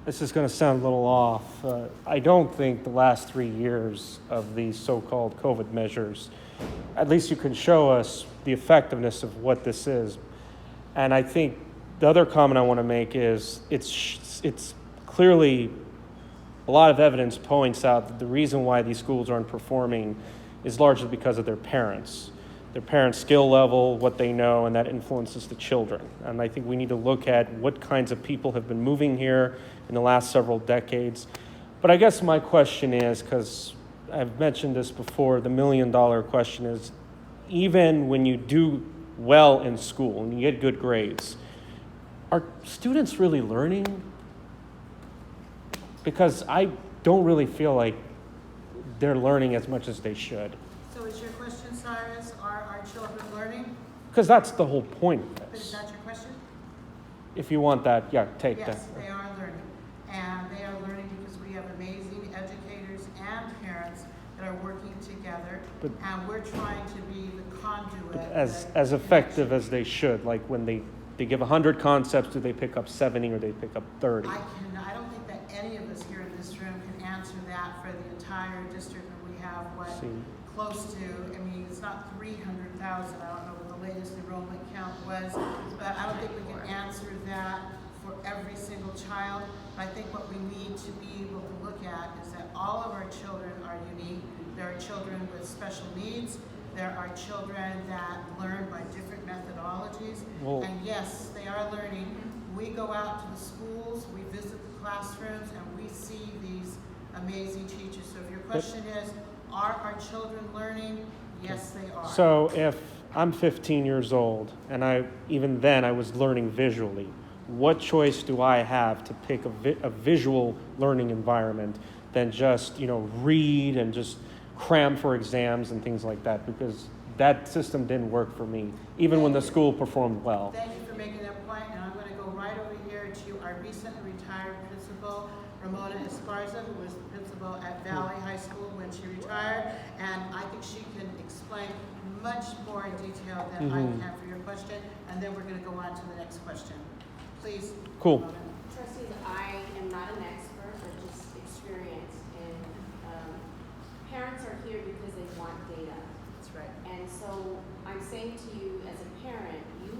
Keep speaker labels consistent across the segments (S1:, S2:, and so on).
S1: this is going to sound a little off. I don't think the last 3 years of these so-called COVID measures, at least you can show us the effectiveness of what this is. And I think the other comment I want to make is it's clearly a lot of evidence points out that the reason why these schools aren't performing is largely because of their parents skill level, what they know, and that influences the children. And I think we need to look at what kinds of people have been moving here in the last several decades. But I guess my question is, because I've mentioned this before, the $1 million question is, even when you do well in school and you get good grades, are students really learning? Because I don't really feel like they're learning as much as they should.
S2: So is your question, Cyrus, are our children learning?
S1: Because that's the whole point of
S2: But is
S1: this.
S2: that your question?
S1: If you want that, yeah, take that.
S2: Yes, they are learning. And they are learning because we have amazing educators and parents that are working together. And we're trying to be the conduit.
S1: As effective as they should. Like when they give 100 concepts, do they pick up 70 or they pick up 30?
S2: I don't think that any of us here in this room can answer that for the entire district. And we have close to, I mean, it's not 300,000. I don't know what the latest enrollment count was, but I don't think we can answer that for every single child. I think what we need to be able to look at is that all of our children are unique. There are children with special needs. There are children that learn by different methodologies. And yes, they are learning. We go out to the schools, we visit the classrooms, and we see these amazing teachers. So if your question is, are our children learning? Yes, they are.
S1: So if I'm 15 years old and even then I was learning visually, what choice do I have to pick a visual learning environment than just, read and just cram for exams and things like that? Because that system didn't work for me, even when the school performed well.
S2: Thank you for making that point, and I'm going to go right over here to our recently retired principal, Ramona Esparza, who was the principal at Valley High School when she retired, and I think she can explain much more in detail than I can for your question, and then we're going to go on to the next question. Please.
S1: Cool.
S2: Ramona.
S3: Trustees, I am not an expert, but just experienced in, parents are here because they want data.
S2: That's right.
S3: And so I'm saying to you as a parent, you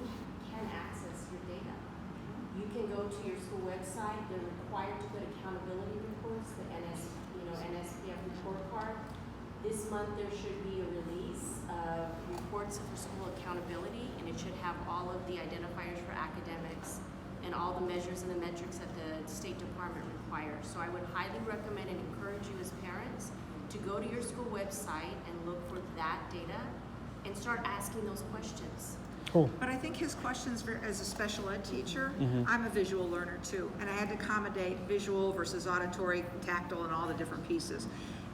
S3: can access your data. You can go to your school website. They're required to put accountability reports, the NSPF report card. This month there should be a release of reports for school accountability, and it should have all of the identifiers for academics and all the measures and the metrics that the State Department requires. So I would highly recommend and encourage you as parents to go to your school website and look for that data and start asking those questions.
S1: Cool.
S4: But I think his questions as a special ed teacher, I'm a visual learner too, and I had to accommodate visual versus auditory, tactile, and all the different pieces.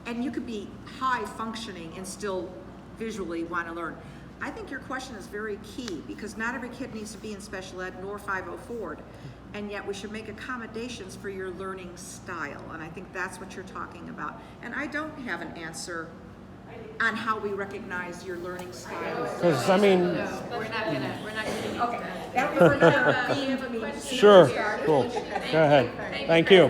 S4: And you could be high functioning and still visually want to learn. I think your question is very key because not every kid needs to be in special ed nor 504, and yet we should make accommodations for your learning style, and I think that's what you're talking about. And I don't have an answer on how we recognize your learning style.
S1: Because, I mean...
S5: No, we're not gonna
S4: Okay, that was for another theme.
S1: Sure, cool. Go ahead. Thank you.